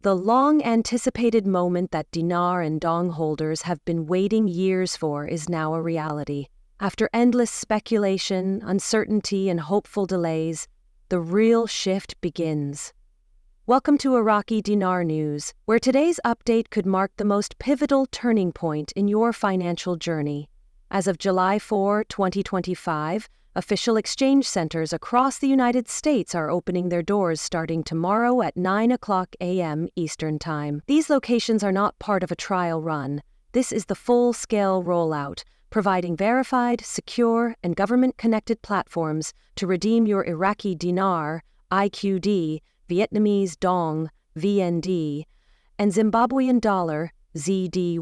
The long-anticipated moment that dinar and dong holders have been waiting years for is now a reality. After endless speculation, uncertainty, and hopeful delays, the real shift begins. Welcome to Iraqi Dinar News, where today's update could mark the most pivotal turning point in your financial journey. As of July 4, 2025, official exchange centers across the United States are opening their doors starting tomorrow at 9 a.m. Eastern Time. These locations are not part of a trial run. This is the full-scale rollout, providing verified, secure, and government-connected platforms to redeem your Iraqi dinar, IQD, Vietnamese dong, VND, and Zimbabwean dollar, ZD.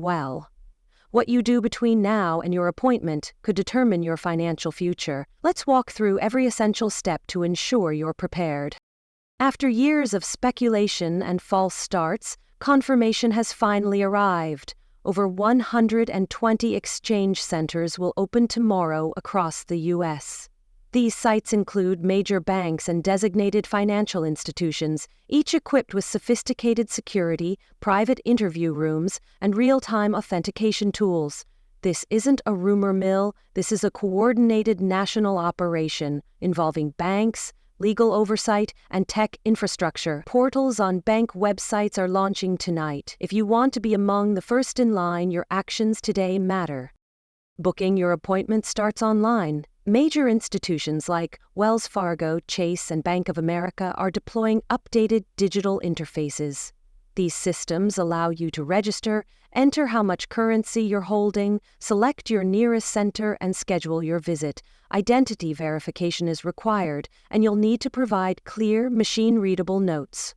What you do between now and your appointment could determine your financial future. Let's walk through every essential step to ensure you're prepared. After years of speculation and false starts, confirmation has finally arrived. Over 120 exchange centers will open tomorrow across the U.S. These sites include major banks and designated financial institutions, each equipped with sophisticated security, private interview rooms, and real-time authentication tools. This isn't a rumor mill, this is a coordinated national operation involving banks, legal oversight, and tech infrastructure. Portals on bank websites are launching tonight. If you want to be among the first in line, your actions today matter. Booking your appointment starts online. Major institutions like Wells Fargo, Chase, and Bank of America are deploying updated digital interfaces. These systems allow you to register, enter how much currency you're holding, select your nearest center, and schedule your visit. Identity verification is required, and you'll need to provide clear, machine-readable notes.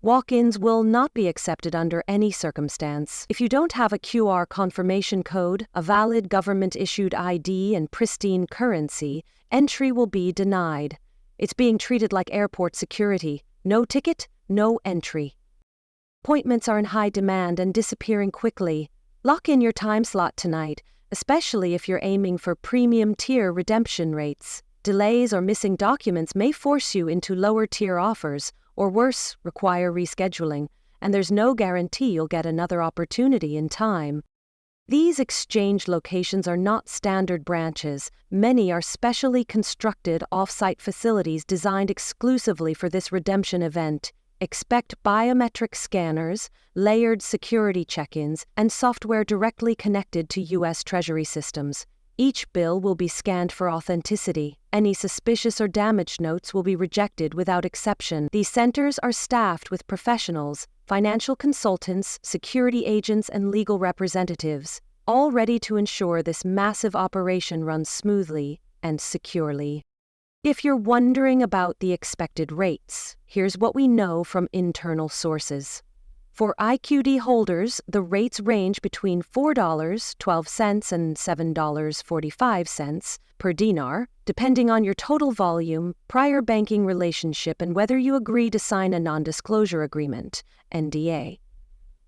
Walk-ins will not be accepted under any circumstance. If you don't have a QR confirmation code, a valid government-issued ID, and pristine currency, entry will be denied. It's being treated like airport security. No ticket, no entry. Appointments are in high demand and disappearing quickly. Lock in your time slot tonight, especially if you're aiming for premium-tier redemption rates. Delays or missing documents may force you into lower-tier offers, or worse, require rescheduling, and there's no guarantee you'll get another opportunity in time. These exchange locations are not standard branches. Many are specially constructed off-site facilities designed exclusively for this redemption event. Expect biometric scanners, layered security check-ins, and software directly connected to U.S. Treasury systems. Each bill will be scanned for authenticity. Any suspicious or damaged notes will be rejected without exception. These centers are staffed with professionals, financial consultants, security agents, and legal representatives, all ready to ensure this massive operation runs smoothly and securely. If you're wondering about the expected rates, here's what we know from internal sources. For IQD holders, the rates range between $4.12 and $7.45 per dinar, depending on your total volume, prior banking relationship, and whether you agree to sign a non-disclosure agreement, NDA.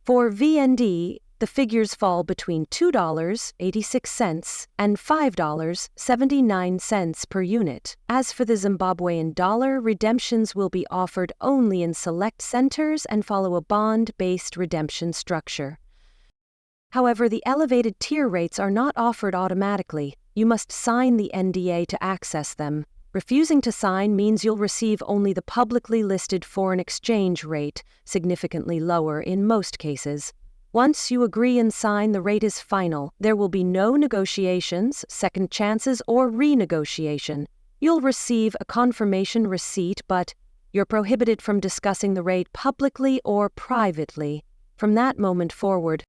For VND, the figures fall between $2.86 and $5.79 per unit. As for the Zimbabwean dollar, redemptions will be offered only in select centers and follow a bond-based redemption structure. However, the elevated tier rates are not offered automatically. You must sign the NDA to access them. Refusing to sign means you'll receive only the publicly listed foreign exchange rate, significantly lower in most cases. Once you agree and sign, the rate is final. There will be no negotiations, second chances, or renegotiation. You'll receive a confirmation receipt, but you're prohibited from discussing the rate publicly or privately. From that moment forward,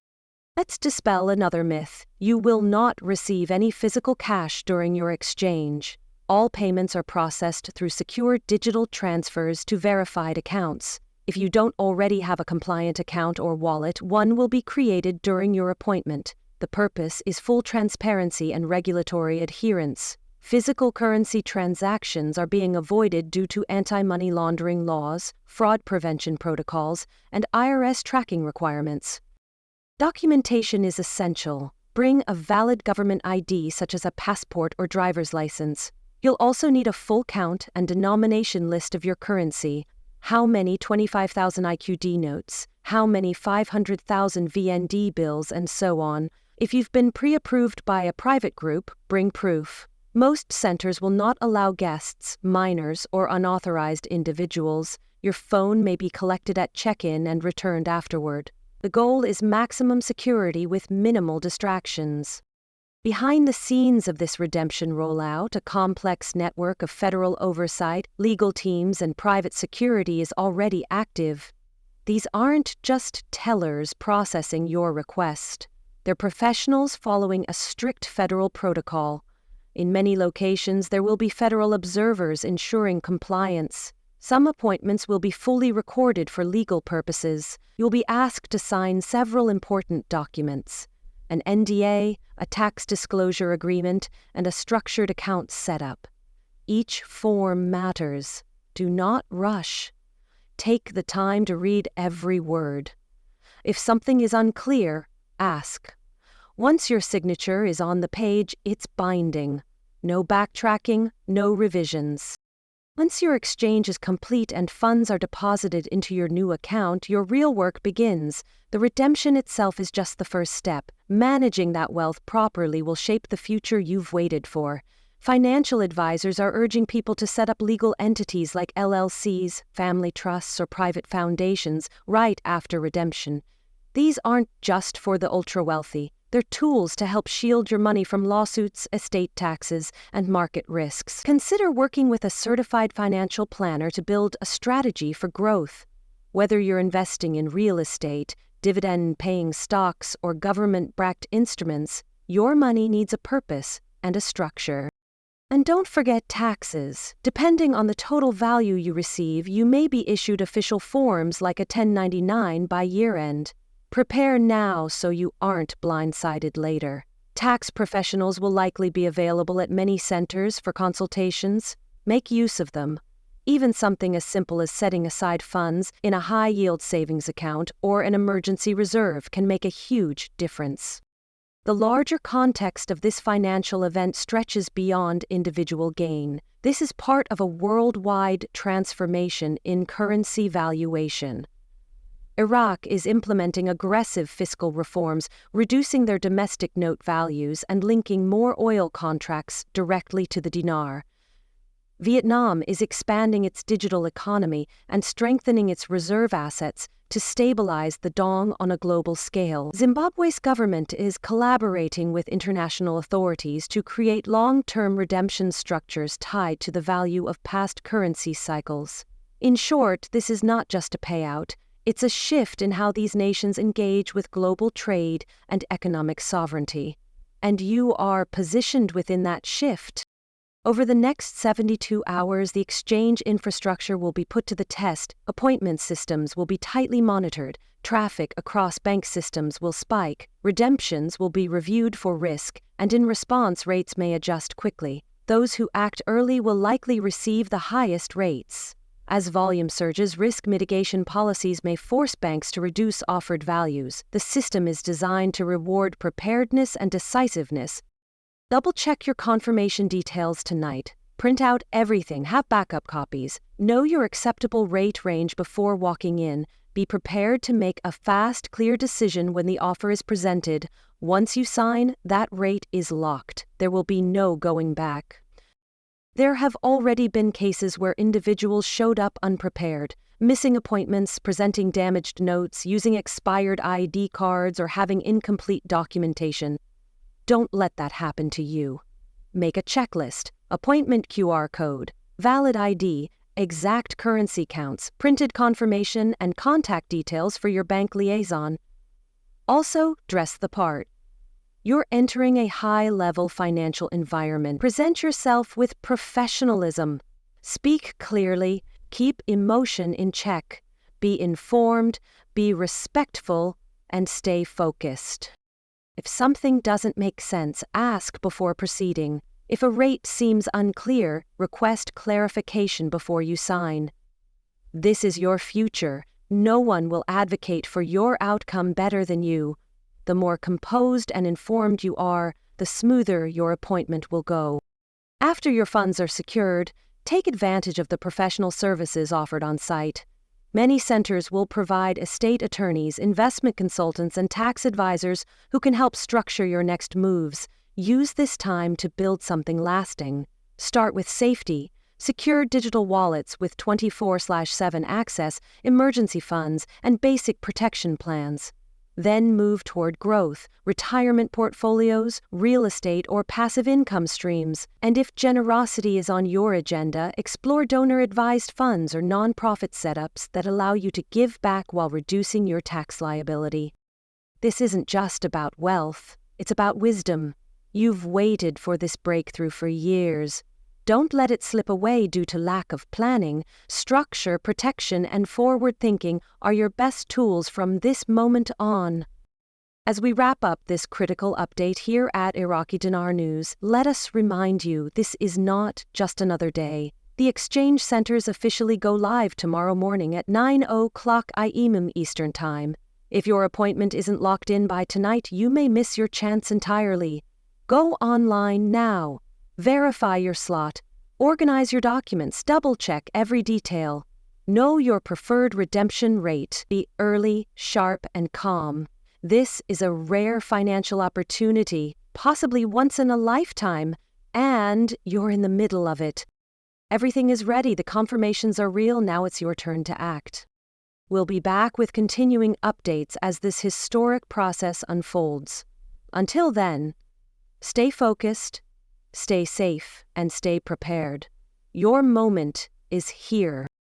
let's dispel another myth. You will not receive any physical cash during your exchange. All payments are processed through secure digital transfers to verified accounts. If you don't already have a compliant account or wallet, one will be created during your appointment. The purpose is full transparency and regulatory adherence. Physical currency transactions are being avoided due to anti-money laundering laws, fraud prevention protocols, and IRS tracking requirements. Documentation is essential. Bring a valid government ID such as a passport or driver's license. You'll also need a full count and denomination list of your currency. How many 25,000 IQD notes, how many 500,000 VND bills, and so on. If you've been pre-approved by a private group, bring proof. Most centers will not allow guests, minors, or unauthorized individuals. Your phone may be collected at check-in and returned afterward. The goal is maximum security with minimal distractions. Behind the scenes of this redemption rollout, a complex network of federal oversight, legal teams, and private security is already active. These aren't just tellers processing your request. They're professionals following a strict federal protocol. In many locations, there will be federal observers ensuring compliance. Some appointments will be fully recorded for legal purposes. You'll be asked to sign several important documents: an NDA, a tax disclosure agreement, and a structured account setup. Each form matters. Do not rush. Take the time to read every word. If something is unclear, ask. Once your signature is on the page, it's binding. No backtracking, no revisions. Once your exchange is complete and funds are deposited into your new account, your real work begins. The redemption itself is just the first step. Managing that wealth properly will shape the future you've waited for. Financial advisors are urging people to set up legal entities like LLCs, family trusts, or private foundations right after redemption. These aren't just for the ultra-wealthy. They're tools to help shield your money from lawsuits, estate taxes, and market risks. Consider working with a certified financial planner to build a strategy for growth. Whether you're investing in real estate, dividend-paying stocks, or government-backed instruments, your money needs a purpose and a structure. And don't forget taxes. Depending on the total value you receive, you may be issued official forms like a 1099 by year-end. Prepare now so you aren't blindsided later. Tax professionals will likely be available at many centers for consultations. Make use of them. Even something as simple as setting aside funds in a high-yield savings account or an emergency reserve can make a huge difference. The larger context of this financial event stretches beyond individual gain. This is part of a worldwide transformation in currency valuation. Iraq is implementing aggressive fiscal reforms, reducing their domestic note values and linking more oil contracts directly to the dinar. Vietnam is expanding its digital economy and strengthening its reserve assets to stabilize the dong on a global scale. Zimbabwe's government is collaborating with international authorities to create long-term redemption structures tied to the value of past currency cycles. In short, this is not just a payout. It's a shift in how these nations engage with global trade and economic sovereignty. And you are positioned within that shift. Over the next 72 hours, the exchange infrastructure will be put to the test, appointment systems will be tightly monitored, traffic across bank systems will spike, redemptions will be reviewed for risk, and in response rates may adjust quickly. Those who act early will likely receive the highest rates. As volume surges, risk mitigation policies may force banks to reduce offered values. The system is designed to reward preparedness and decisiveness. Double-check your confirmation details tonight. Print out everything, have backup copies. Know your acceptable rate range before walking in. Be prepared to make a fast, clear decision when the offer is presented. Once you sign, that rate is locked. There will be no going back. There have already been cases where individuals showed up unprepared, missing appointments, presenting damaged notes, using expired ID cards, or having incomplete documentation. Don't let that happen to you. Make a checklist, appointment QR code, valid ID, exact currency counts, printed confirmation, and contact details for your bank liaison. Also, dress the part. You're entering a high-level financial environment. Present yourself with professionalism. Speak clearly, keep emotion in check. Be informed, be respectful, and stay focused. If something doesn't make sense, ask before proceeding. If a rate seems unclear, request clarification before you sign. This is your future. No one will advocate for your outcome better than you. The more composed and informed you are, the smoother your appointment will go. After your funds are secured, take advantage of the professional services offered on site. Many centers will provide estate attorneys, investment consultants, and tax advisors who can help structure your next moves. Use this time to build something lasting. Start with safety, secure digital wallets with 24/7 access, emergency funds, and basic protection plans. Then move toward growth, retirement portfolios, real estate, or passive income streams. And if generosity is on your agenda, explore donor-advised funds or nonprofit setups that allow you to give back while reducing your tax liability. This isn't just about wealth, it's about wisdom. You've waited for this breakthrough for years. Don't let it slip away due to lack of planning. Structure, protection, and forward thinking are your best tools from this moment on. As we wrap up this critical update here at Iraqi Dinar News, let us remind you this is not just another day. The exchange centers officially go live tomorrow morning at 9:00 a.m. Eastern Time. If your appointment isn't locked in by tonight, you may miss your chance entirely. Go online now. Verify your slot, organize your documents, double-check every detail. Know your preferred redemption rate. Be early, sharp, and calm. This is a rare financial opportunity, possibly once in a lifetime, and you're in the middle of it. Everything is ready, the confirmations are real, now it's your turn to act. We'll be back with continuing updates as this historic process unfolds. Until then, stay focused, stay safe, and stay prepared. Your moment is here.